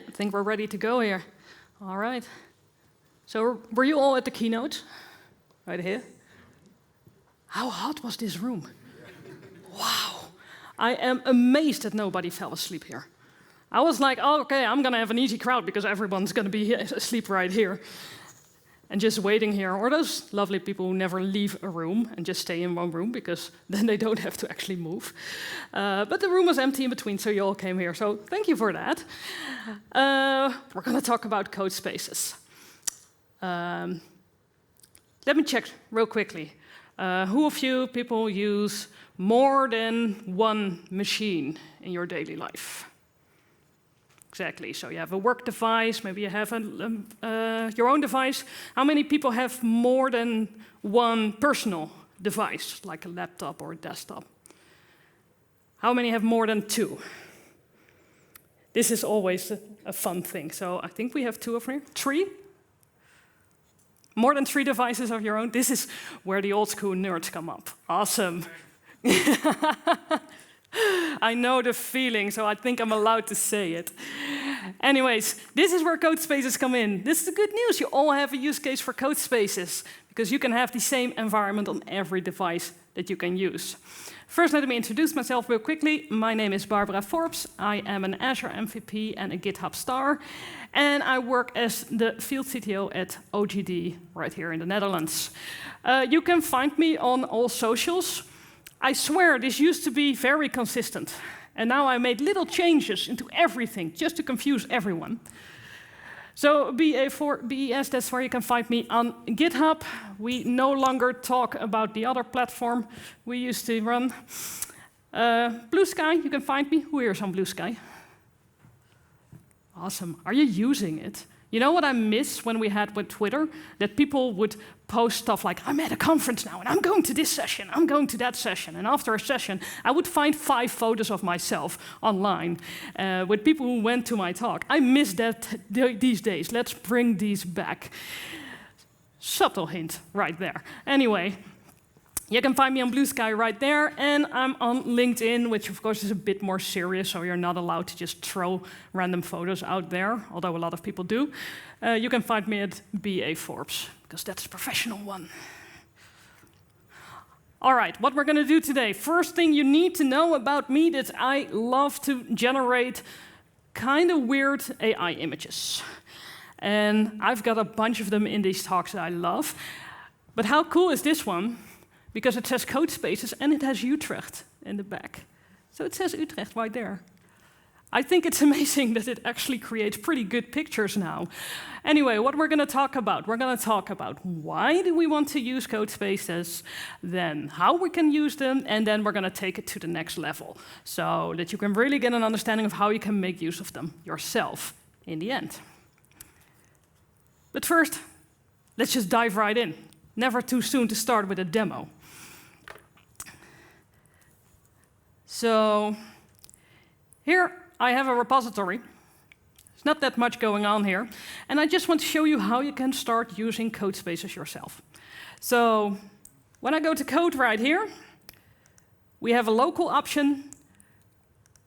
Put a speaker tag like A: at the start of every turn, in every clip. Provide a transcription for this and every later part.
A: I think we're ready to go here. All right. So were you all at the keynote? Right here? How hot was this room? Wow. I am amazed that nobody fell asleep here. I was like, oh, okay, I'm going to have an easy crowd because everyone's going to be asleep right here. And just waiting here. Or those lovely people who never leave a room and just stay in one room because then they don't have to actually move. But the room was empty in between, so you all came here. So thank you for that. We're going to talk about Codespaces. Let me check real quickly. Who of you people use more than one machine in your daily life? Exactly, so you have a work device, maybe you have your own device. How many people have more than one personal device, like a laptop or a desktop? How many have more than two? This is always a fun thing. So I think we have two of you. Three? More than 3 devices of your own? This is where the old school nerds come up. Awesome. I know the feeling, so I think I'm allowed to say it. Anyways, this is where Codespaces come in. This is the good news. You all have a use case for Codespaces because you can have the same environment on every device that you can use. First, let me introduce myself real quickly. My name is Barbara Forbes. I am an Azure MVP and a GitHub star. And I work as the field CTO at OGD right here in the Netherlands. You can find me on all socials. I swear this used to be very consistent. And now I made little changes into everything just to confuse everyone. So BES, that's where you can find me on GitHub. We no longer talk about the other platform we used to run. Blue Sky, you can find me. Who here is on Blue Sky? Awesome. Are you using it? You know what I miss when we had with Twitter? That people would post stuff like, I'm at a conference now, and I'm going to this session, I'm going to that session. And after a session, I would find 5 photos of myself online with people who went to my talk. I miss that these days. Let's bring these back. Subtle hint right there. Anyway, you can find me on Blue Sky right there, and I'm on LinkedIn, which of course is a bit more serious, so you're not allowed to just throw random photos out there, although a lot of people do. You can find me at BA Forbes, because that's the professional one. All right, what we're going to do today. First thing you need to know about me is I love to generate kind of weird AI images. And I've got a bunch of them in these talks that I love. But how cool is this one? Because it says Codespaces and it has Utrecht in the back. So it says Utrecht right there. I think it's amazing that it actually creates pretty good pictures now. Anyway, what we're going to talk about. We're going to talk about why do we want to use Codespaces, then how we can use them, and then we're going to take it to the next level so that you can really get an understanding of how you can make use of them yourself in the end. But first, let's just dive right in. Never too soon to start with a demo. So here I have a repository. There's not that much going on here. And I just want to show you how you can start using Codespaces yourself. So when I go to code right here, we have a local option,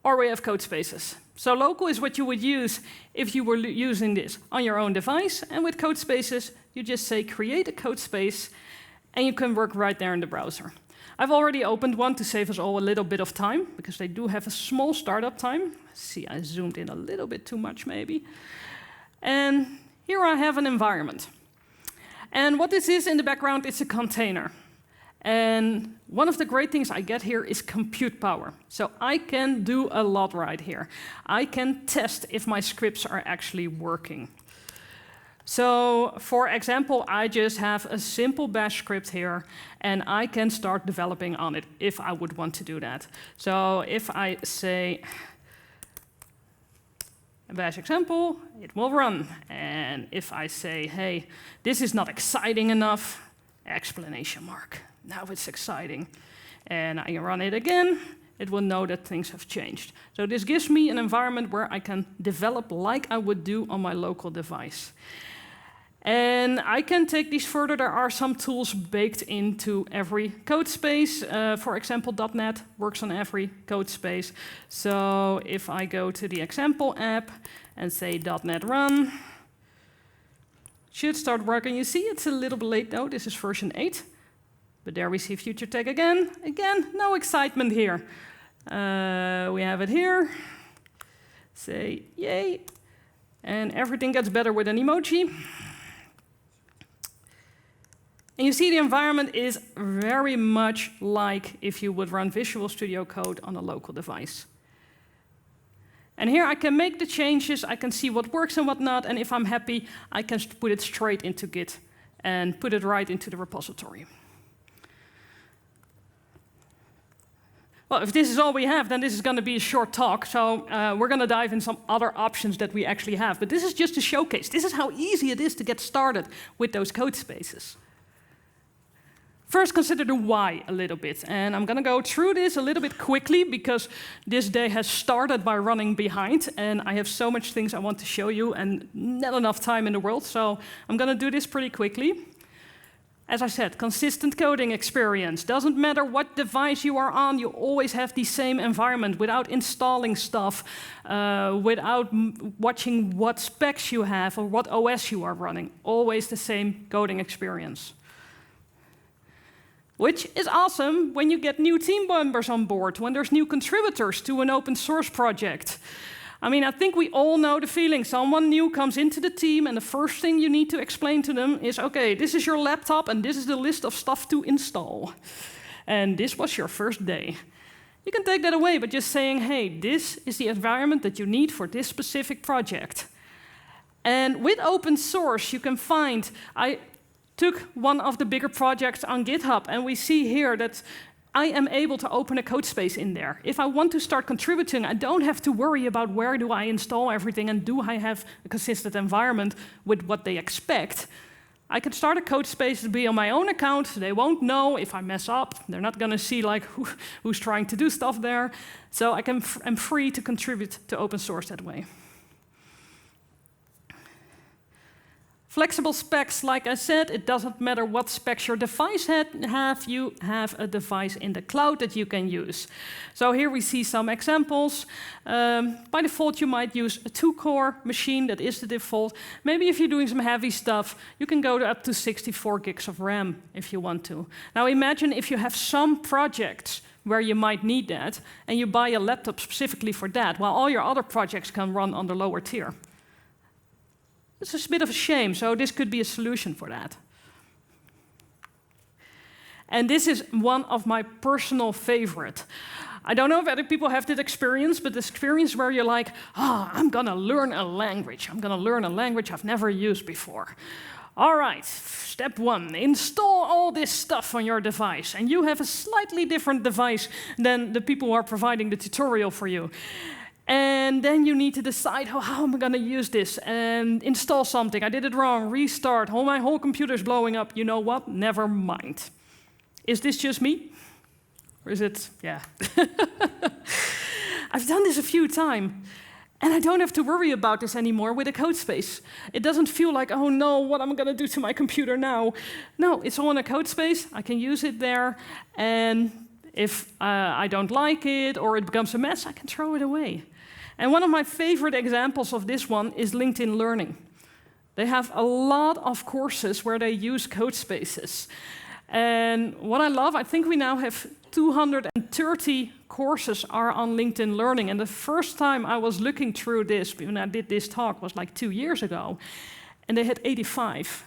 A: or we have Codespaces. So local is what you would use if you were using this on your own device. And with Codespaces, you just say create a Codespace, and you can work right there in the browser. I've already opened one to save us all a little bit of time, because they do have a small startup time. See, I zoomed in a little bit too much, maybe. And here I have an environment. And what this is in the background, it's a container. And one of the great things I get here is compute power. So I can do a lot right here. I can test if my scripts are actually working. So, for example, I just have a simple bash script here, and I can start developing on it if I would want to do that. So if I say a bash example, it will run. And if I say, hey, this is not exciting enough, exclamation mark. Now it's exciting. And I run it again, it will know that things have changed. So this gives me an environment where I can develop like I would do on my local device. And I can take these further. There are some tools baked into every Codespace. For example, .NET works on every Codespace. So if I go to the example app and say .NET Run, should start working. You see it's a little bit late though. This is version 8. But there we see future tag again. Again, no excitement here. We have it here. Say yay. And everything gets better with an emoji. And you see the environment is very much like if you would run Visual Studio Code on a local device. And here I can make the changes, I can see what works and what not, and if I'm happy, I can put it straight into Git and put it right into the repository. Well, if this is all we have, then this is going to be a short talk, so we're going to dive in some other options that we actually have. But this is just a showcase. This is how easy it is to get started with those Codespaces. First, consider the why a little bit, and I'm going to go through this a little bit quickly because this day has started by running behind, and I have so much things I want to show you and not enough time in the world, so I'm going to do this pretty quickly. As I said, consistent coding experience. Doesn't matter what device you are on, you always have the same environment without installing stuff, without watching what specs you have or what OS you are running. Always the same coding experience. Which is awesome when you get new team members on board, when there's new contributors to an open source project. I mean, I think we all know the feeling. Someone new comes into the team and the first thing you need to explain to them is, okay, this is your laptop and this is the list of stuff to install. And this was your first day. You can take that away by just saying, hey, this is the environment that you need for this specific project. And with open source, you can find, I took one of the bigger projects on GitHub, and we see here that I am able to open a Codespace in there. If I want to start contributing, I don't have to worry about where do I install everything and do I have a consistent environment with what they expect. I can start a Codespace to be on my own account. They won't know if I mess up. They're not going to see like who's trying to do stuff there. So I'm free to contribute to open source that way. Flexible specs, like I said, it doesn't matter what specs your device have, you have a device in the cloud that you can use. So here we see some examples. By default, you might use a 2-core machine, that is the default. Maybe if you're doing some heavy stuff, you can go to up to 64 gigs of RAM if you want to. Now imagine if you have some projects where you might need that, and you buy a laptop specifically for that, while all your other projects can run on the lower tier. It's a bit of a shame, so this could be a solution for that. And this is one of my personal favorite. I don't know if other people have that experience, but this experience where you're like, I'm gonna learn a language. I'm gonna learn a language I've never used before. All right, step 1, install all this stuff on your device. And you have a slightly different device than the people who are providing the tutorial for you. And then you need to decide, how am I going to use this? And install something. I did it wrong. Restart. My whole computer's blowing up. You know what? Never mind. Is this just me? Or is it? Yeah. I've done this a few times. And I don't have to worry about this anymore with a Codespace. It doesn't feel like, oh no, what am I going to do to my computer now? No, it's all in a Codespace. I can use it there. And if I don't like it or it becomes a mess, I can throw it away. And one of my favorite examples of this one is LinkedIn Learning. They have a lot of courses where they use Codespaces. And what I love, I think we now have 230 courses are on LinkedIn Learning. And the first time I was looking through this, when I did this talk, was like 2 years ago. And they had 85.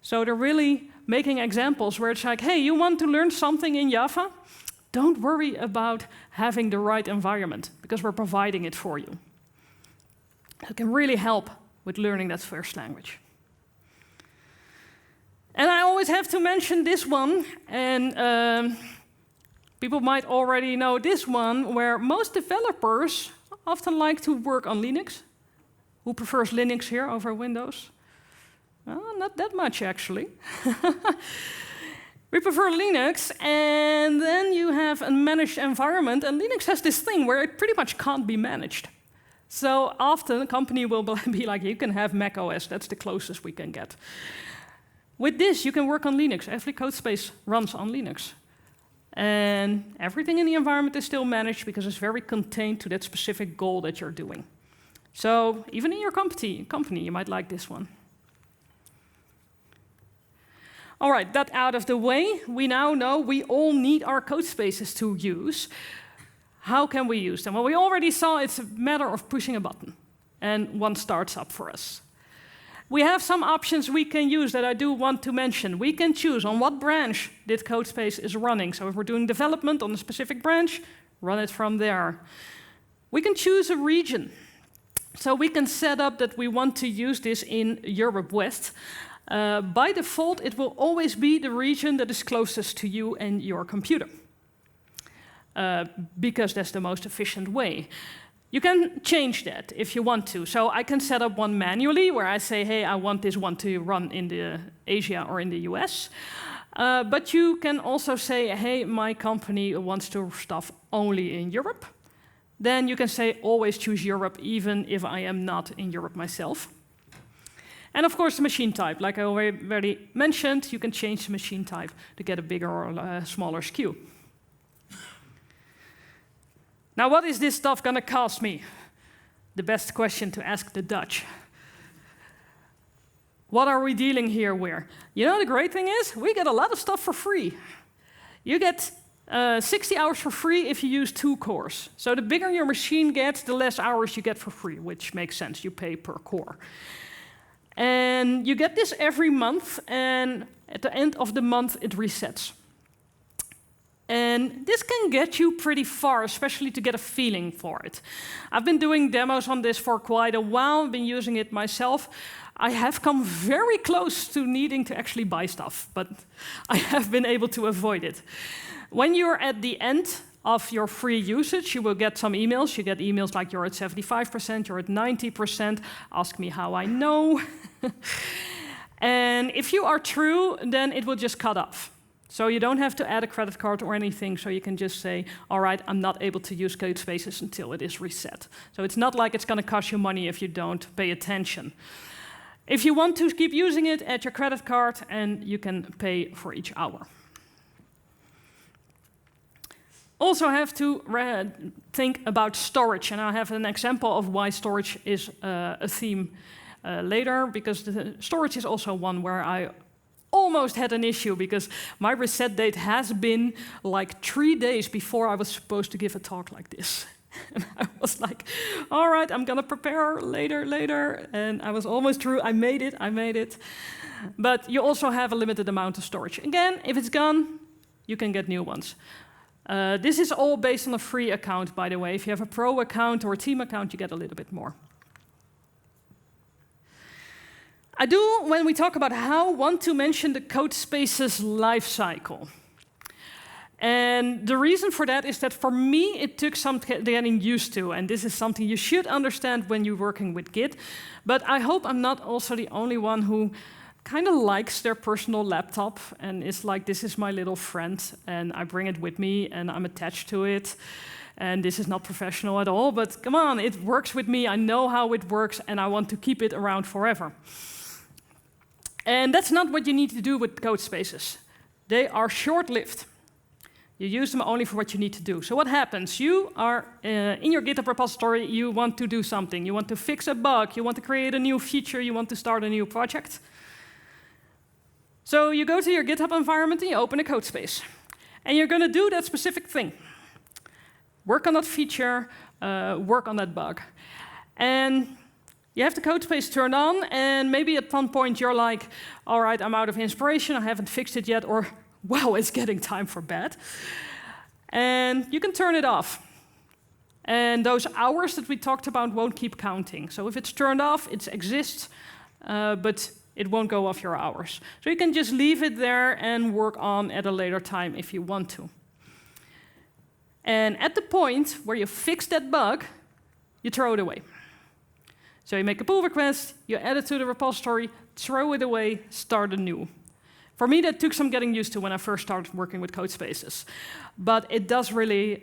A: So they're really making examples where it's like, hey, you want to learn something in Java? Don't worry about having the right environment, because we're providing it for you. It can really help with learning that first language. And I always have to mention this one, and people might already know this one, where most developers often like to work on Linux. Who prefers Linux here over Windows? Well, not that much, actually. We prefer Linux, and then you have a managed environment, and Linux has this thing where it pretty much can't be managed. So often a company will be like, you can have Mac OS, that's the closest we can get. With this, you can work on Linux. Every Codespace runs on Linux. And everything in the environment is still managed because it's very contained to that specific goal that you're doing. So even in your company, you might like this one. All right, that out of the way, we now know we all need our Codespaces to use. How can we use them? Well, we already saw it's a matter of pushing a button, and one starts up for us. We have some options we can use that I do want to mention. We can choose on what branch this Codespace is running. So if we're doing development on a specific branch, run it from there. We can choose a region. So we can set up that we want to use this in Europe West. By default, it will always be the region that is closest to you and your computer, because that's the most efficient way. You can change that if you want to. So I can set up one manually where I say, hey, I want this one to run in the Asia or in the US. But you can also say, hey, my company wants to stuff only in Europe. Then you can say, always choose Europe, even if I am not in Europe myself. And of course, the machine type. Like I already mentioned, you can change the machine type to get a bigger or smaller SKU. Now, what is this stuff going to cost me? The best question to ask the Dutch. What are we dealing here with? You know, the great thing is, we get a lot of stuff for free. You get 60 hours for free if you use 2 cores. So the bigger your machine gets, the less hours you get for free, which makes sense. You pay per core. And you get this every month, and at the end of the month, it resets. And this can get you pretty far, especially to get a feeling for it. I've been doing demos on this for quite a while, I've been using it myself. I have come very close to needing to actually buy stuff, but I have been able to avoid it. When you're at the end of your free usage, you will get some emails. You get emails like you're at 75%, you're at 90%. Ask me how I know. And if you are true, then it will just cut off. So you don't have to add a credit card or anything, so you can just say, all right, I'm not able to use Codespaces until it is reset. So it's not like it's going to cost you money if you don't pay attention. If you want to keep using it, add your credit card, and you can pay for each hour. Also have to think about storage, and I have an example of why storage is a theme later, because the storage is also one where I almost had an issue, because my reset date has been like 3 days before I was supposed to give a talk like this. And I was like, all right, I'm going to prepare later. And I was almost through. I made it. But you also have a limited amount of storage. Again, if it's gone, you can get new ones. This is all based on a free account, by the way. If you have a pro account or a team account, you get a little bit more. I do, when we talk about how, want to mention the Codespaces lifecycle. And the reason for that is that for me, it took some getting used to, and this is something you should understand when you're working with Git. But I hope I'm not also the only one who kind of likes their personal laptop, and is like, this is my little friend, and I bring it with me, and I'm attached to it. And this is not professional at all, but come on, it works with me, I know how it works, and I want to keep it around forever. And that's not what you need to do with Codespaces. They are short-lived. You use them only for what you need to do. So what happens? You are in your GitHub repository, you want to do something. You want to fix a bug, you want to create a new feature, you want to start a new project. So you go to your GitHub environment and you open a Codespace. And you're going to do that specific thing. Work on that feature, work on that bug. And you have the Codespace turned on, and maybe at one point you're like, all right, I'm out of inspiration, I haven't fixed it yet, or wow, it's getting time for bed. And you can turn it off. And those hours that we talked about won't keep counting. So if it's turned off, it exists, but it won't go off your hours. So you can just leave it there and work on at a later time if you want to. And at the point where you fix that bug, you throw it away. So you make a pull request, you add it to the repository, throw it away, start anew. For me, that took some getting used to when I first started working with Codespaces. But it does really,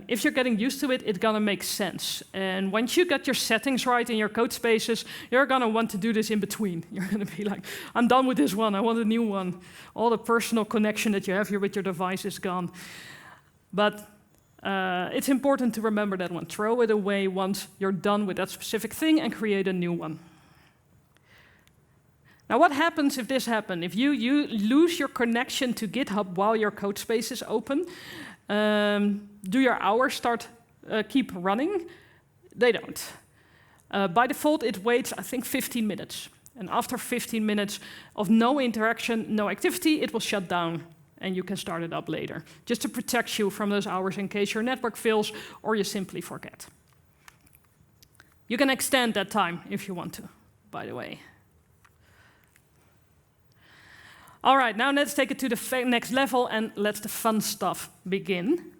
A: if you're getting used to it, it's gonna make sense. And once you get your settings right in your Codespaces, you're gonna want to do this in between. You're gonna be like, I'm done with this one, I want a new one. All the personal connection that you have here with your device is gone. But it's important to remember that one. Throw it away once you're done with that specific thing and create a new one. Now, what happens if this happens? If you lose your connection to GitHub while your Codespace is open, do your hours keep running? They don't. By default, it waits, I think, 15 minutes. And after 15 minutes of no interaction, no activity, it will shut down, and you can start it up later, just to protect you from those hours in case your network fails or you simply forget. You can extend that time if you want to, by the way. All right, now let's take it to the next level and let the fun stuff begin.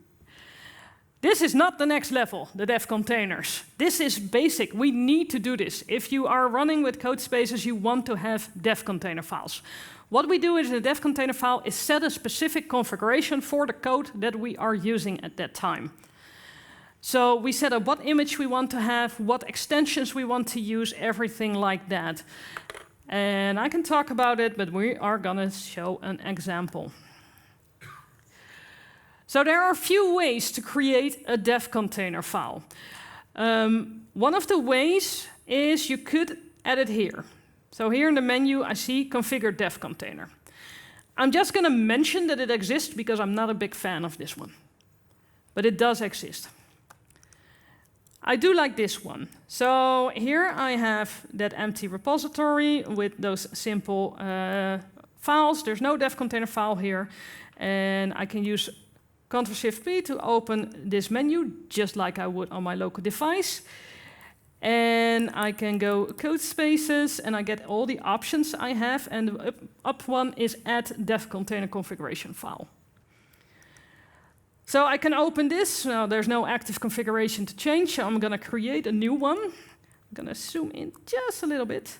A: This is not the next level, the dev containers. This is basic. We need to do this. If you are running with Codespaces, you want to have dev container files. What we do in the dev container file is set a specific configuration for the code that we are using at that time. So we set up what image we want to have, what extensions we want to use, everything like that. And I can talk about it, but we are gonna show an example. So there are a few ways to create a dev container file. One of the ways is you could add it here. So here in the menu, I see configure dev container. I'm just gonna mention that it exists because I'm not a big fan of this one, but it does exist. I do like this one. So here I have that empty repository with those simple files. There's no dev container file here. And I can use Ctrl-Shift-P to open this menu, just like I would on my local device. And I can go Codespaces, and I get all the options I have. And the up one is Add Dev Container Configuration File. So I can open this. Now, there's no active configuration to change, so I'm going to create a new one. I'm going to zoom in just a little bit.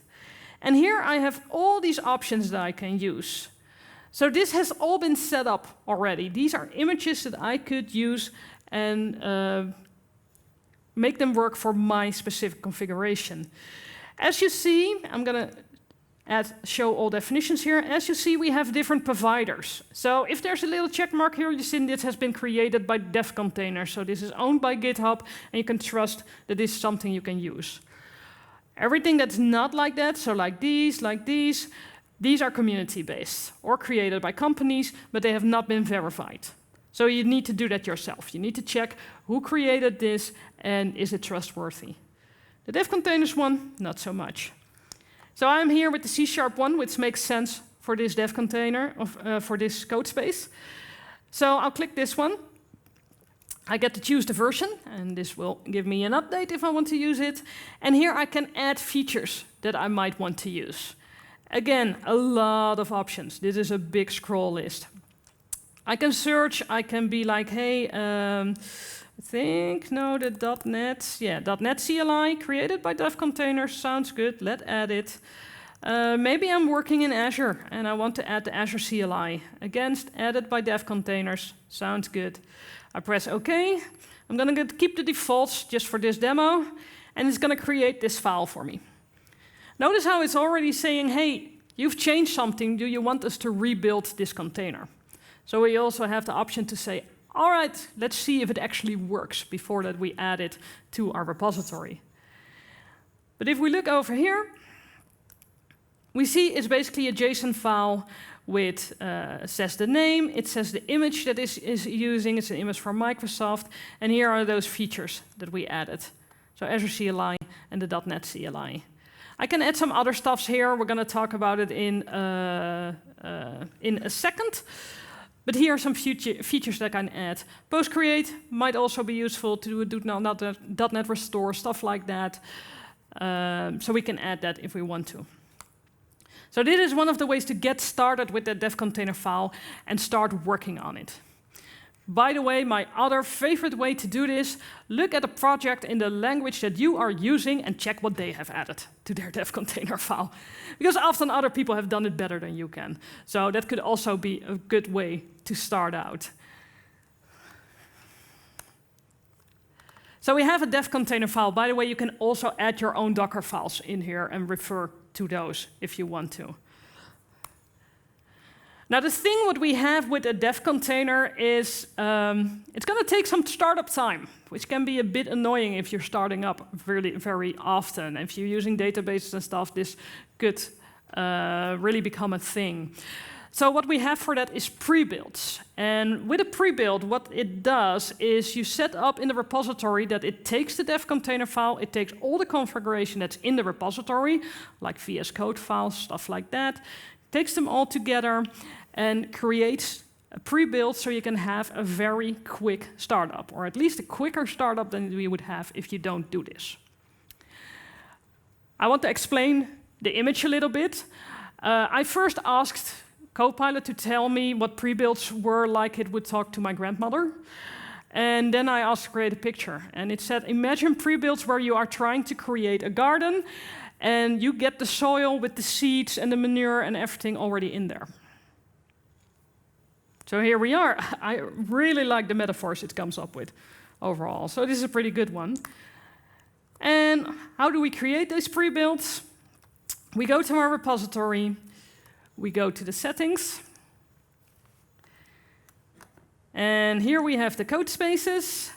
A: And here I have all these options that I can use. So this has all been set up already. These are images that I could use and make them work for my specific configuration. As you see, I'm going to show all definitions here. As you see, we have different providers. So if there's a little check mark here, you see this has been created by dev container. So this is owned by GitHub, and you can trust that this is something you can use. Everything that's not like that, so like these are community-based or created by companies, but they have not been verified. So you need to do that yourself. You need to check who created this and is it trustworthy. The dev containers one, not so much. So I'm here with the C# one, which makes sense for this dev container, for this Codespace. So I'll click this one. I get to choose the version, and this will give me an update if I want to use it. And here I can add features that I might want to use. Again, a lot of options. This is a big scroll list. I can search, I can be like, hey, I think, no, the .NET, yeah, .NET CLI created by dev containers, sounds good, let's add it. Maybe I'm working in Azure and I want to add the Azure CLI. Again, added by dev containers, sounds good. I press OK. I'm gonna keep the defaults just for this demo, and it's gonna create this file for me. Notice how it's already saying, hey, you've changed something, do you want us to rebuild this container? So we also have the option to say, all right, let's see if it actually works before that we add it to our repository. But if we look over here, we see it's basically a JSON file with, says the name, it says the image that is using, it's an image from Microsoft, and here are those features that we added. So Azure CLI and the .NET CLI. I can add some other stuffs here, we're gonna talk about it in a second. But here are some features that I can add. Post-create might also be useful to do .NET restore, stuff like that. So we can add that if we want to. So this is one of the ways to get started with the dev container file and start working on it. By the way, my other favorite way to do this, look at a project in the language that you are using and check what they have added to their dev container file. Because often other people have done it better than you can. So that could also be a good way to start out. So we have a dev container file. By the way, you can also add your own Docker files in here and refer to those if you want to. Now, the thing what we have with a dev container is it's going to take some startup time, which can be a bit annoying if you're starting up really very often. If you're using databases and stuff, this could really become a thing. So what we have for that is pre-builds. And with a pre-build, what it does is you set up in the repository that it takes the dev container file, it takes all the configuration that's in the repository, like VS Code files, stuff like that, takes them all together and creates a pre-build so you can have a very quick startup, or at least a quicker startup than we would have if you don't do this. I want to explain the image a little bit. I first asked Copilot to tell me what pre-builds were like it would talk to my grandmother. And then I asked to create a picture. And it said, imagine pre-builds where you are trying to create a garden and you get the soil with the seeds and the manure and everything already in there. So here we are. I really like the metaphors it comes up with overall. So this is a pretty good one. And how do we create these pre-builds? We go to our repository. We go to the settings. And here we have the Codespaces.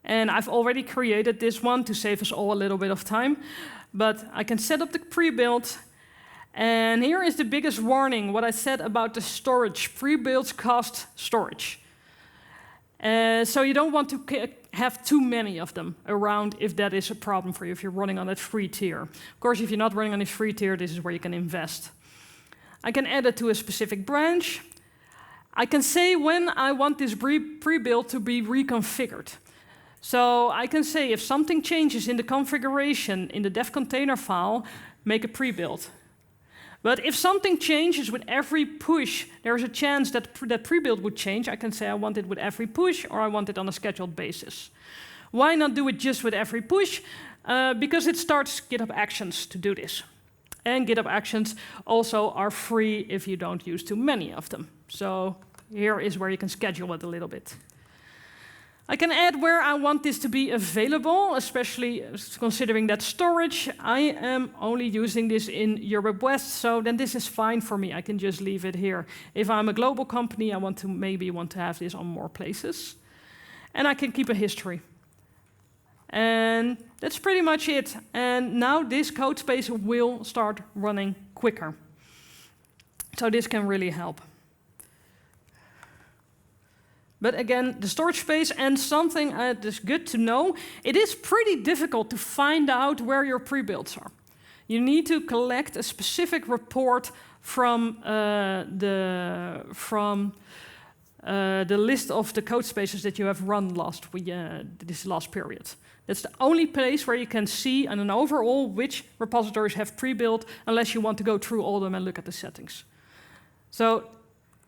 A: And I've already created this one to save us all a little bit of time. But I can set up the pre-build. And here is the biggest warning, what I said about the storage. Pre-builds cost storage. So you don't want to have too many of them around if that is a problem for you, if you're running on that free tier. Of course, if you're not running on a free tier, this is where you can invest. I can add it to a specific branch. I can say when I want this pre-build to be reconfigured. So I can say if something changes in the configuration in the dev container file, make a pre-build. But if something changes with every push, there's a chance that that pre-build would change. I can say I want it with every push, or I want it on a scheduled basis. Why not do it just with every push? Because it starts GitHub Actions to do this. And GitHub Actions also are free if you don't use too many of them. So here is where you can schedule it a little bit. I can add where I want this to be available, especially considering that storage. I am only using this in Europe West, so then this is fine for me. I can just leave it here. If I'm a global company, I maybe want to have this on more places. And I can keep a history. And that's pretty much it. And now this Codespace will start running quicker. So this can really help. But again, the storage space, and something that is good to know, it is pretty difficult to find out where your pre-builds are. You need to collect a specific report from the list of the code spaces that you have run this last period. That's the only place where you can see on an overall which repositories have pre-built, unless you want to go through all of them and look at the settings. So,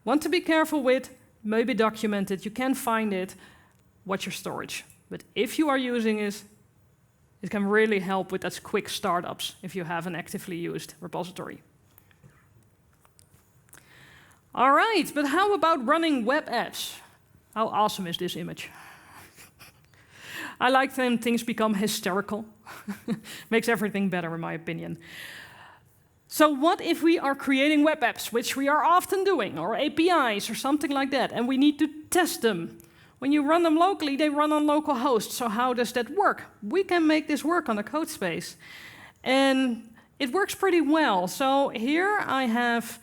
A: want to be careful with. Maybe document it, you can find it, what's your storage. But if you are using it, it can really help with that quick startups if you have an actively used repository. All right, but how about running web apps? How awesome is this image? I like when things become hysterical. Makes everything better, in my opinion. So what if we are creating web apps, which we are often doing, or APIs or something like that, and we need to test them? When you run them locally, they run on local hosts. So how does that work? We can make this work on a Codespace. And it works pretty well. So here I have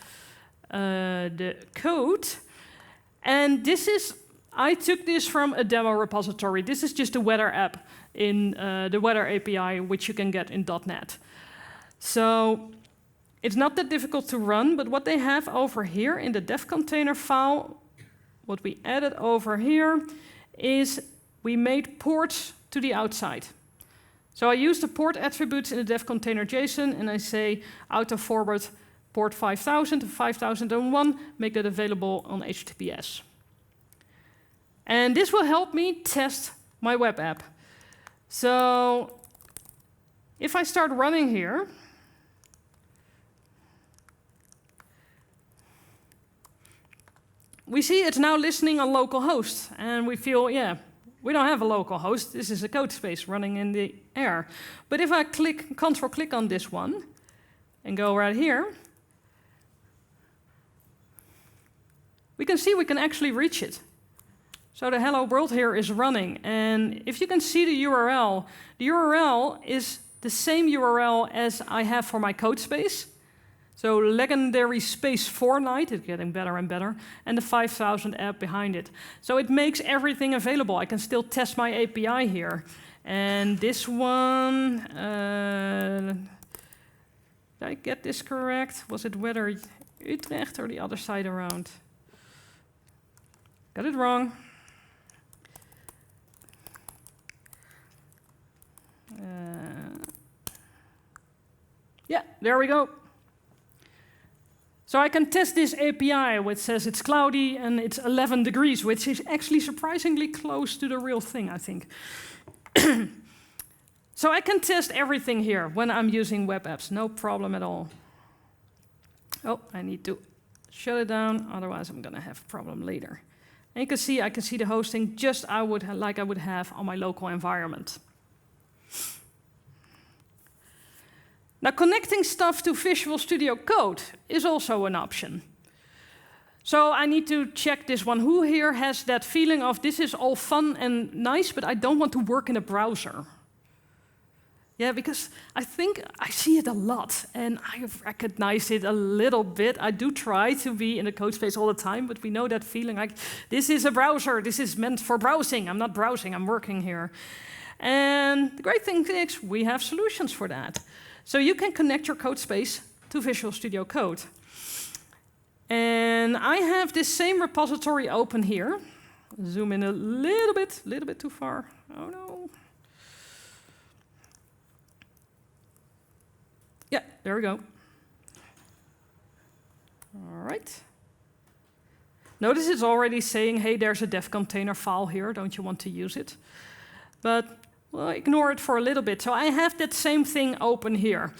A: the code. And this is, I took this from a demo repository. This is just a weather app in the weather API, which you can get in .NET. So it's not that difficult to run, but what they have over here in the dev container file, what we added over here is we made ports to the outside. So I use the port attributes in the dev container JSON, and I say auto forward port 5000 to 5001, make that available on HTTPS. And this will help me test my web app. So if I start running here, we see it's now listening on localhost. And we feel, yeah, we don't have a local host. This is a Codespace running in the air. But if I control-click on this one and go right here, we can see we can actually reach it. So the hello world here is running. And if you can see the URL is the same URL as I have for my Codespace. So legendary space Fortnite, it's getting better and better, and the 5,000 app behind it. So it makes everything available. I can still test my API here. And this one, did I get this correct? Was it whether Utrecht or the other side around? Got it wrong. Yeah, there we go. So I can test this API, which says it's cloudy and it's 11 degrees, which is actually surprisingly close to the real thing, I think. So I can test everything here when I'm using web apps, no problem at all. Oh, I need to shut it down, otherwise I'm going to have a problem later. And you can see, I can see the hosting just like I would have on my local environment. Now, connecting stuff to Visual Studio Code is also an option. So I need to check this one. Who here has that feeling of this is all fun and nice, but I don't want to work in a browser? Yeah, because I think I see it a lot, and I recognize it a little bit. I do try to be in the Codespace all the time, but we know that feeling like, this is a browser, this is meant for browsing. I'm not browsing, I'm working here. And the great thing is, we have solutions for that. So you can connect your Codespace to Visual Studio Code. And I have this same repository open here. Zoom in a little bit too far. Oh no. Yeah, there we go. All right. Notice it's already saying, hey, there's a dev container file here. Don't you want to use it? But well, ignore it for a little bit. So I have that same thing open here.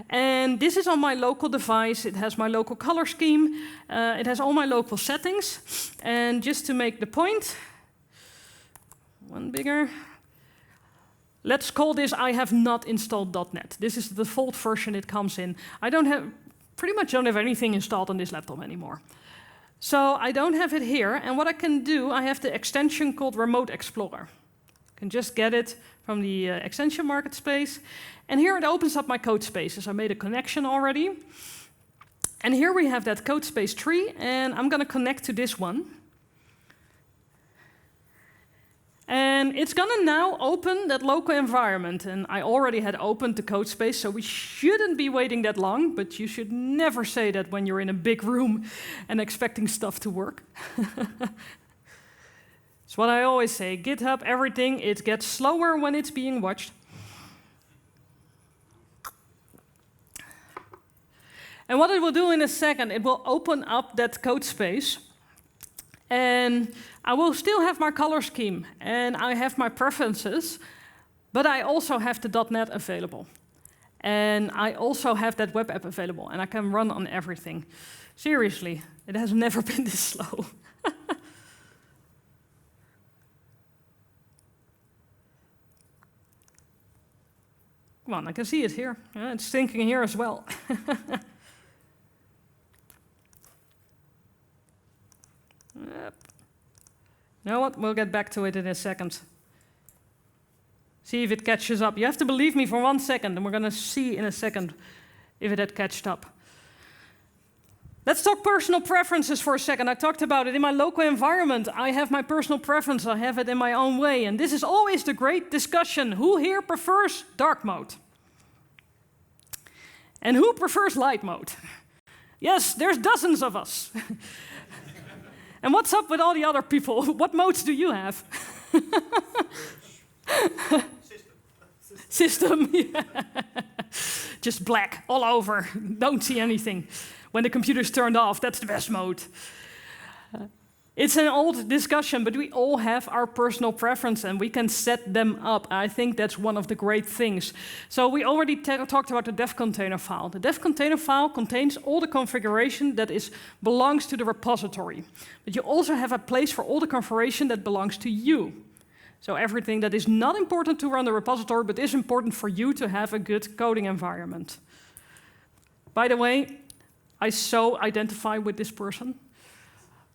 A: And this is on my local device. It has my local color scheme. It has all my local settings. And just to make the point, one bigger. Let's call this I have not installed .NET. This is the default version it comes in. I pretty much don't have anything installed on this laptop anymore. So I don't have it here. And what I can do, I have the extension called Remote Explorer. I can just get it from the extension marketplace. And here it opens up my Codespaces. I made a connection already. And here we have that Codespace tree, and I'm going to connect to this one. And it's going to now open that local environment. And I already had opened the Codespace, so we shouldn't be waiting that long, but you should never say that when you're in a big room and expecting stuff to work. It's what I always say, GitHub, everything, it gets slower when it's being watched. And what it will do in a second, it will open up that Codespace. And I will still have my color scheme, and I have my preferences, but I also have the .NET available. And I also have that web app available, and I can run on everything. Seriously, it has never been this slow. Come on, I can see it here. Yeah, it's thinking here as well. Yep. You know what? We'll get back to it in a second. See if it catches up. You have to believe me for 1 second, and we're going to see in a second if it had catched up. Let's talk personal preferences for a second. I talked about it. In my local environment, I have my personal preference. I have it in my own way. And this is always the great discussion. Who here prefers dark mode? And who prefers light mode? Yes, there's dozens of us. And what's up with all the other people? What modes do you have? System. Yeah. Just black all over. Don't see anything. When the computer's turned off, that's the best mode. It's an old discussion, but we all have our personal preference and we can set them up. I think that's one of the great things. So we already talked about the dev container file. The dev container file contains all the configuration that belongs to the repository. But you also have a place for all the configuration that belongs to you. So everything that is not important to run the repository, but is important for you to have a good coding environment. By the way, I so identify with this person.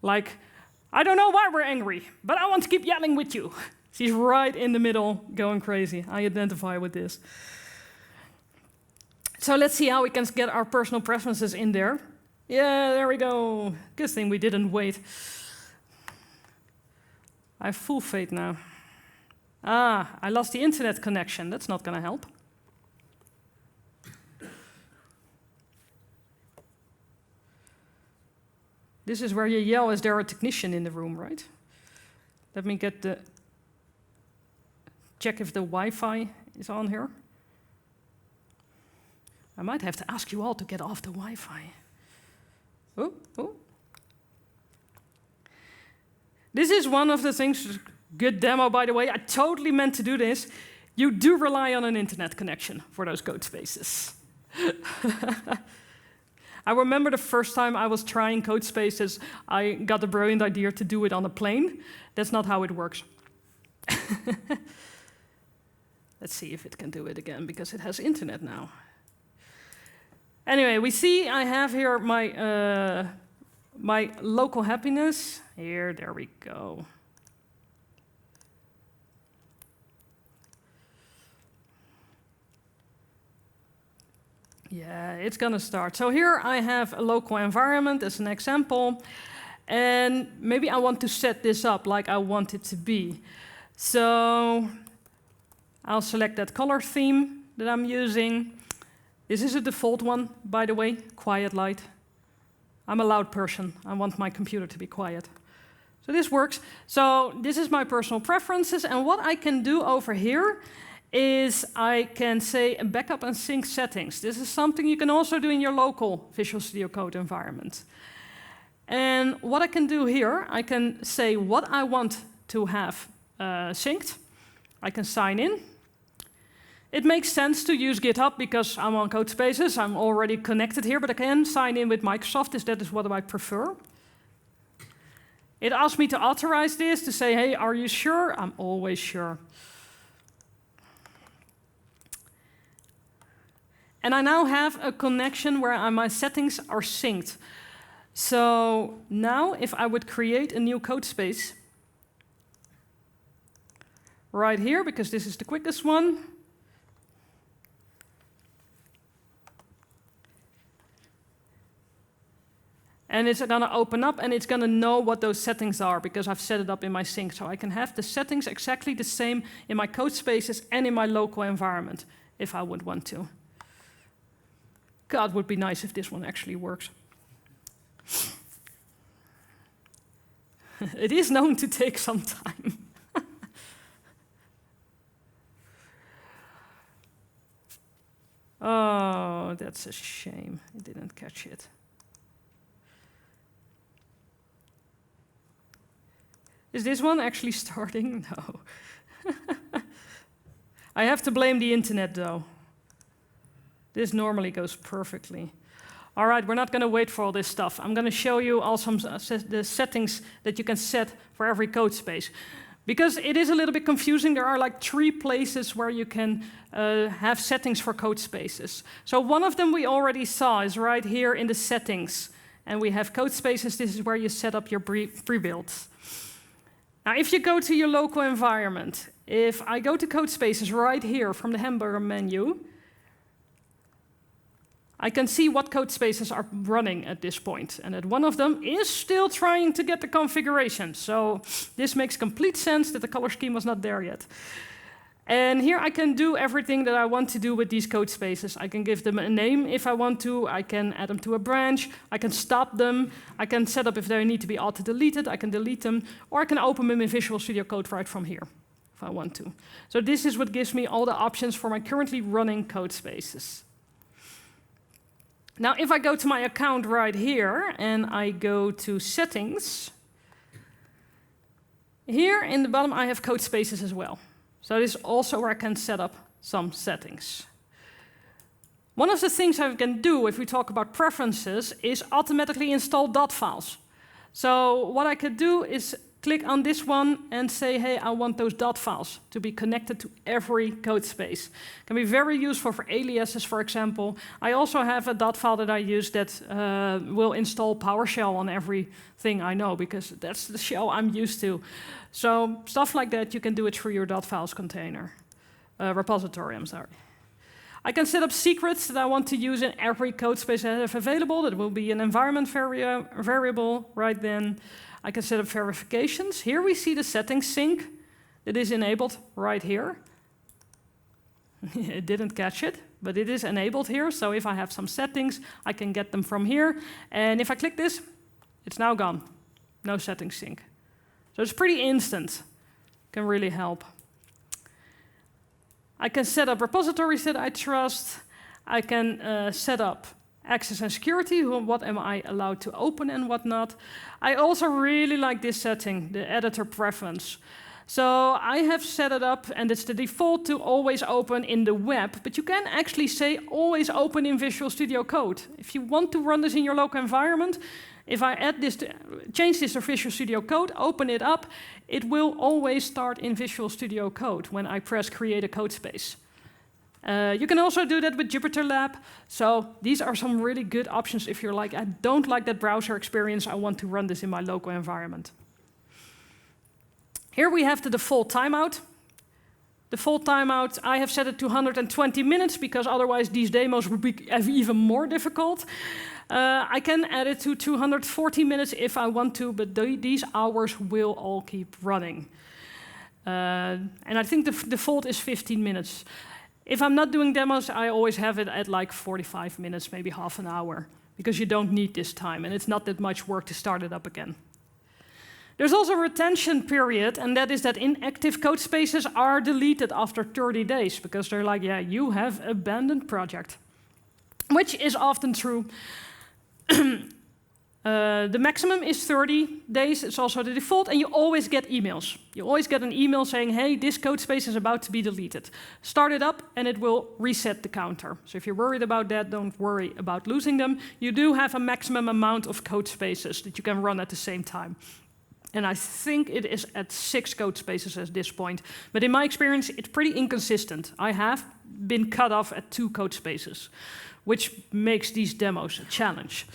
A: Like, I don't know why we're angry, but I want to keep yelling with you. She's right in the middle, going crazy. I identify with this. So let's see how we can get our personal preferences in there. Yeah, there we go. Good thing we didn't wait. I have full faith now. Ah, I lost the internet connection. That's not going to help. This is where you yell, is there a technician in the room, right? Let me check if the Wi-Fi is on here. I might have to ask you all to get off the Wi-Fi. Oh. This is one of the things, good demo by the way, I totally meant to do this. You do rely on an internet connection for those Codespaces. I remember the first time I was trying Codespaces, I got the brilliant idea to do it on a plane. That's not how it works. Let's see if it can do it again, because it has internet now. Anyway, we see I have here my local happiness. There we go. Yeah, it's going to start. So here I have a local environment as an example. And maybe I want to set this up like I want it to be. So I'll select that color theme that I'm using. This is a default one, by the way, quiet light. I'm a loud person. I want my computer to be quiet. So this works. So this is my personal preferences. And what I can do over here is I can say backup and sync settings. This is something you can also do in your local Visual Studio Code environment. And what I can do here, I can say what I want to have synced. I can sign in. It makes sense to use GitHub because I'm on Codespaces. I'm already connected here, but I can sign in with Microsoft if that is what I prefer. It asks me to authorize this, to say, hey, are you sure? I'm always sure. And I now have a connection where my settings are synced. So now if I would create a new Codespace right here, because this is the quickest one. And it's going to open up and it's going to know what those settings are because I've set it up in my sync. So I can have the settings exactly the same in my Codespaces and in my local environment if I would want to. God, would be nice if this one actually works. It is known to take some time. Oh, that's a shame. I didn't catch it. Is this one actually starting? No. I have to blame the internet, though. This normally goes perfectly. All right, we're not going to wait for all this stuff. I'm going to show you all the settings that you can set for every Codespace. Because it is a little bit confusing. There are like 3 places where you can have settings for Codespaces. So one of them we already saw is right here in the settings. And we have Codespaces. This is where you set up your pre-builds. Now, if you go to your local environment, if I go to Codespaces right here from the hamburger menu, I can see what Codespaces are running at this point. And that one of them is still trying to get the configuration. So this makes complete sense that the color scheme was not there yet. And here I can do everything that I want to do with these Codespaces. I can give them a name if I want to. I can add them to a branch. I can stop them. I can set up if they need to be auto-deleted. I can delete them. Or I can open them in Visual Studio Code right from here if I want to. So this is what gives me all the options for my currently running Codespaces. Now, if I go to my account right here and I go to settings, here in the bottom, I have Codespaces as well. So this is also where I can set up some settings. One of the things I can do if we talk about preferences is automatically install dot files. So what I could do is click on this one and say, hey, I want those dot files to be connected to every Codespace. Can be very useful for aliases, for example. I also have a dot file that I use that will install PowerShell on everything I know, because that's the shell I'm used to. So stuff like that, you can do it through your dot files container, repository, I'm sorry. I can set up secrets that I want to use in every Codespace I have available. That will be an environment variable right then. I can set up verifications. Here we see the settings sync that is enabled right here. It didn't catch it, but it is enabled here. So if I have some settings, I can get them from here. And if I click this, it's now gone. No settings sync. So it's pretty instant. Can really help. I can set up repositories that I trust. I can set up access and security, what am I allowed to open and what not. I also really like this setting, the editor preference. So I have set it up, and it's the default to always open in the web, but you can actually say always open in Visual Studio Code. If you want to run this in your local environment, if I add this, change this to Visual Studio Code, open it up, it will always start in Visual Studio Code when I press Create a Codespace. You can also do that with Jupyter Lab. So these are some really good options if you're like, I don't like that browser experience, I want to run this in my local environment. Here we have the default timeout. Default timeout, I have set it to 120 minutes because otherwise these demos would be even more difficult. I can add it to 240 minutes if I want to, but these hours will all keep running. And I think the default is 15 minutes. If I'm not doing demos, I always have it at like 45 minutes, maybe half an hour, because you don't need this time, and it's not that much work to start it up again. There's also a retention period, and that is that inactive Codespaces are deleted after 30 days, because they're like, yeah, you have abandoned project, which is often true. The maximum is 30 days, it's also the default, and you always get emails. You always get an email saying, hey, this Codespace is about to be deleted. Start it up, and it will reset the counter. So if you're worried about that, don't worry about losing them. You do have a maximum amount of Codespaces that you can run at the same time. And I think it is at 6 Codespaces at this point. But in my experience, it's pretty inconsistent. I have been cut off at 2 Codespaces, which makes these demos a challenge.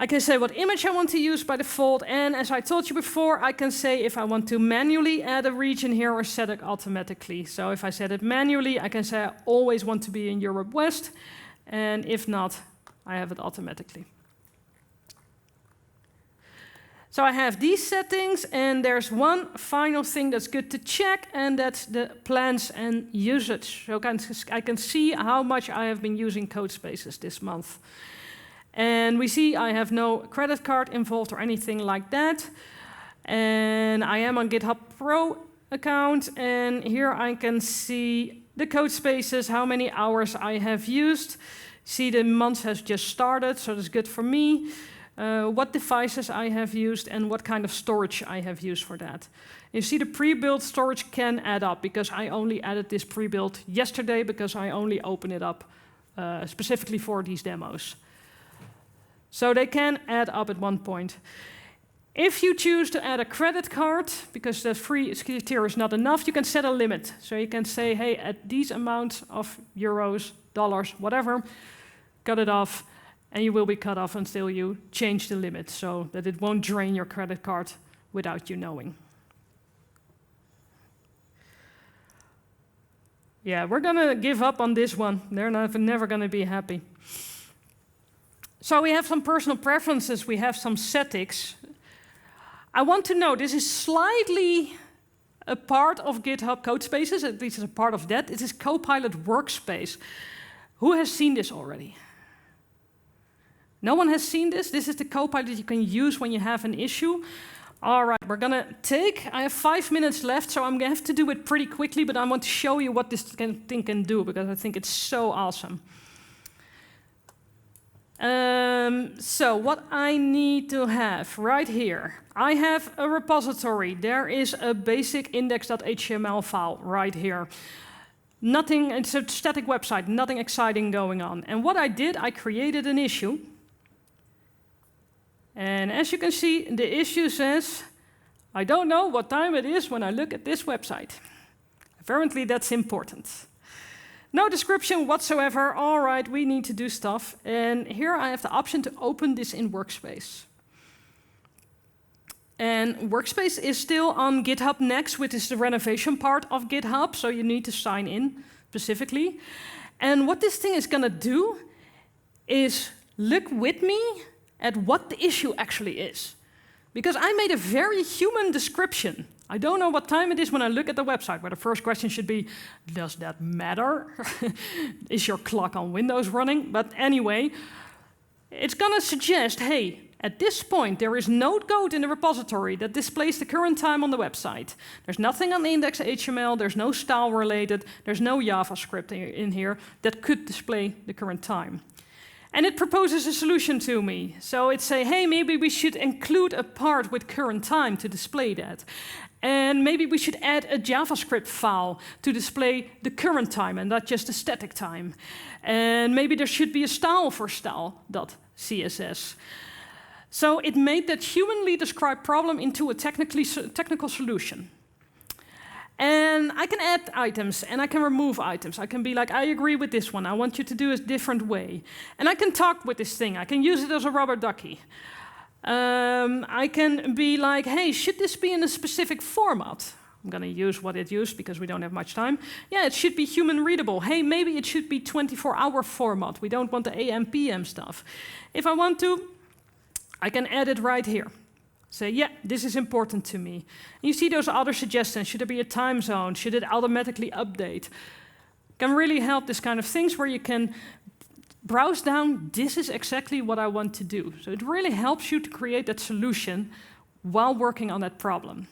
A: I can say what image I want to use by default, and as I told you before, I can say if I want to manually add a region here or set it automatically. So if I set it manually, I can say I always want to be in Europe West, and if not, I have it automatically. So I have these settings, and there's one final thing that's good to check, and that's the plans and usage. So I can see how much I have been using Codespaces this month. And we see I have no credit card involved or anything like that. And I am on GitHub Pro account, and here I can see the Codespaces, how many hours I have used. See the month has just started, so that's good for me. What devices I have used and what kind of storage I have used for that. You see the pre-built storage can add up, because I only added this pre-built yesterday because I only opened it up specifically for these demos. So they can add up at one point. If you choose to add a credit card, because the free tier is not enough, you can set a limit. So you can say, hey, at these amounts of euros, dollars, whatever, cut it off, and you will be cut off until you change the limit so that it won't drain your credit card without you knowing. Yeah, we're gonna give up on this one. They're never gonna be happy. So we have some personal preferences, we have some settings. I want to know, this is slightly a part of GitHub Codespaces, at least it's a part of that. It is Copilot Workspace. Who has seen this already? No one has seen this? This is the Copilot you can use when you have an issue. All right, we're gonna I have 5 minutes left, so I'm gonna have to do it pretty quickly, but I want to show you what this thing can do, because I think it's so awesome. So what I need to have right here, I have a repository. There is a basic index.html file right here. Nothing, it's a static website, nothing exciting going on. And what I did, I created an issue. And as you can see, the issue says, I don't know what time it is when I look at this website. Apparently that's important. No description whatsoever. All right, we need to do stuff. And here I have the option to open this in Workspace. And Workspace is still on GitHub Next, which is the renovation part of GitHub, so you need to sign in specifically. And what this thing is going to do is look with me at what the issue actually is. Because I made a very human description. I don't know what time it is when I look at the website, where the first question should be, does that matter? Is your clock on Windows running? But anyway, it's going to suggest, hey, at this point, there is no code in the repository that displays the current time on the website. There's nothing on the index.html, there's no style related, there's no JavaScript in here that could display the current time. And it proposes a solution to me. So it say, hey, maybe we should include a part with current time to display that. And maybe we should add a JavaScript file to display the current time and not just the static time. And maybe there should be a style for style.css. So it made that humanly described problem into a technical solution. And I can add items, and I can remove items. I can be like, I agree with this one. I want you to do it a different way. And I can talk with this thing. I can use it as a rubber ducky. I can be like, hey, should this be in a specific format? I'm going to use what it used because we don't have much time. Yeah, it should be human readable. Hey, maybe it should be 24-hour format. We don't want the AM, PM stuff. If I want to, I can add it right here. Say, yeah, this is important to me. And you see those other suggestions. Should there be a time zone? Should it automatically update? Can really help this kind of things where you can browse down, this is exactly what I want to do. So it really helps you to create that solution while working on that problem.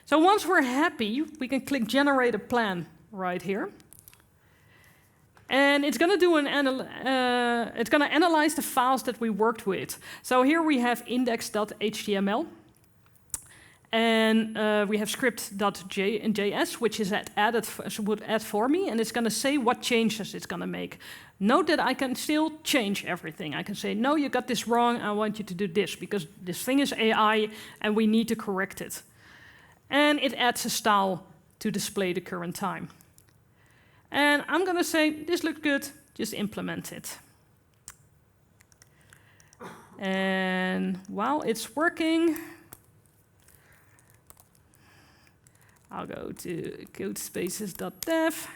A: So once we're happy, we can click Generate a Plan right here. And it's going to do it's going to analyze the files that we worked with. So here we have index.html. And we have script.js, which is would add for me, and it's going to say what changes it's going to make. Note that I can still change everything. I can say, no, you got this wrong, I want you to do this, because this thing is AI, and we need to correct it. And it adds a style to display the current time. And I'm going to say, this looks good, just implement it. And while it's working, I'll go to codespaces.dev.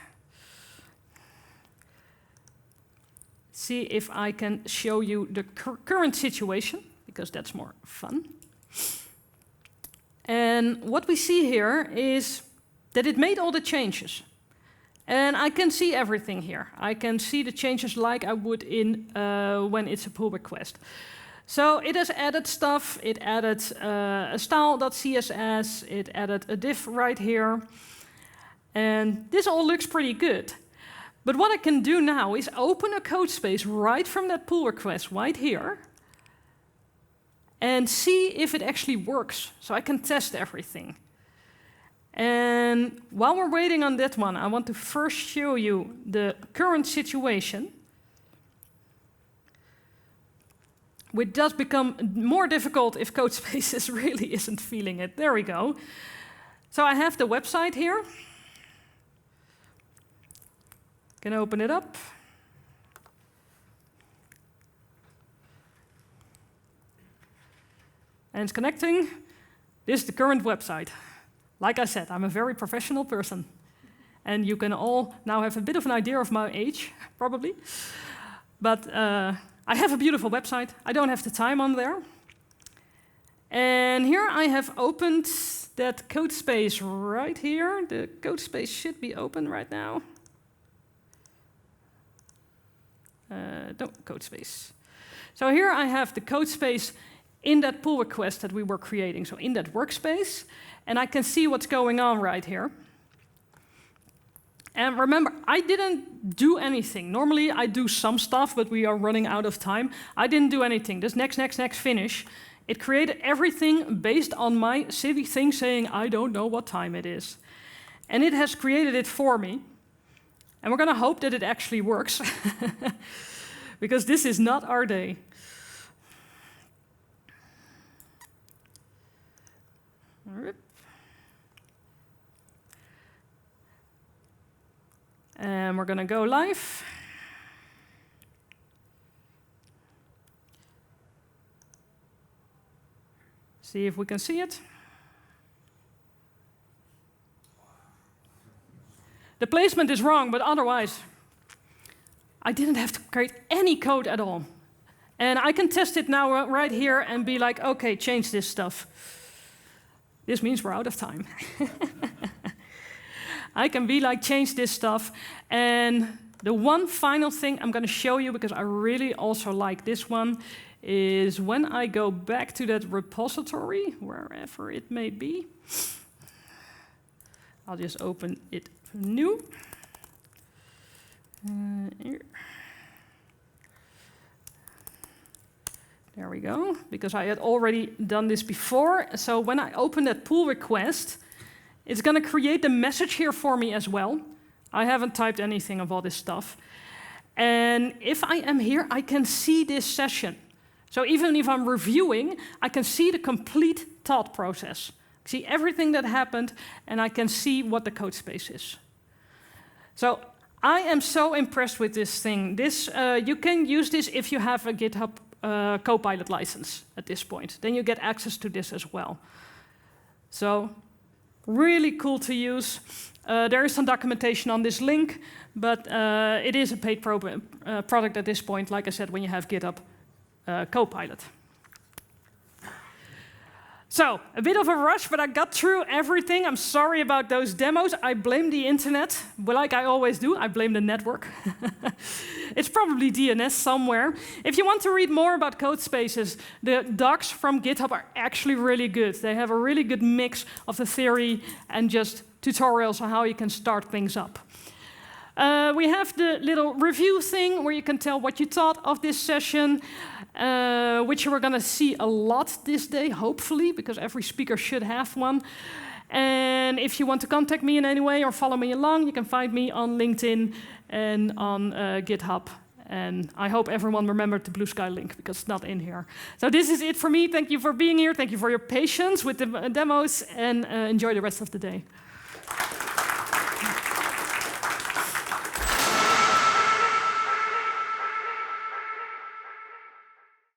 A: See if I can show you the current situation, because that's more fun. And what we see here is that it made all the changes. And I can see everything here. I can see the changes like I would in when it's a pull request. So it has added stuff. It added a style.css. It added a div right here. And this all looks pretty good. But what I can do now is open a code space right from that pull request right here and see if it actually works. So I can test everything. And while we're waiting on that one, I want to first show you the current situation, which does become more difficult if Codespaces really isn't feeling it. There we go. So I have the website here. Can open it up. And it's connecting. This is the current website. Like I said, I'm a very professional person. And you can all now have a bit of an idea of my age, probably. But I have a beautiful website. I don't have the time on there. And here I have opened that Codespace right here. The Codespace should be open right now. No, Codespace. So here I have the Codespace in that pull request that we were creating, so in that workspace. And I can see what's going on right here. And remember, I didn't do anything. Normally, I do some stuff, but we are running out of time. I didn't do anything. This next, finish. It created everything based on my silly thing saying, I don't know what time it is. And it has created it for me. And we're going to hope that it actually works. Because this is not our day. And we're going to go live. See if we can see it. The placement is wrong, but otherwise, I didn't have to create any code at all. And I can test it now right here and be like, okay, change this stuff. This means we're out of time. I can be like, change this stuff. And the one final thing I'm going to show you, because I really also like this one, is when I go back to that repository, wherever it may be, I'll just open it new. Here. There we go, because I had already done this before. So when I open that pull request, it's going to create the message here for me as well. I haven't typed anything of all this stuff. And if I am here, I can see this session. So even if I'm reviewing, I can see the complete thought process. I see everything that happened, and I can see what the code space is. So I am so impressed with this thing. You can use this if you have a GitHub Copilot license at this point. Then you get access to this as well. So really cool to use. There is some documentation on this link, but it is a paid product at this point, like I said, when you have GitHub Copilot. So, a bit of a rush, but I got through everything. I'm sorry about those demos. I blame the internet, but like I always do, I blame the network. It's probably DNS somewhere. If you want to read more about Codespaces, the docs from GitHub are actually really good. They have a really good mix of the theory and just tutorials on how you can start things up. We have the little review thing where you can tell what you thought of this session, which we're going to see a lot this day, hopefully, because every speaker should have one. And if you want to contact me in any way or follow me along, you can find me on LinkedIn and on GitHub. And I hope everyone remembered the Blue Sky link, because it's not in here. So this is it for me. Thank you for being here. Thank you for your patience with the demos, and enjoy the rest of the day.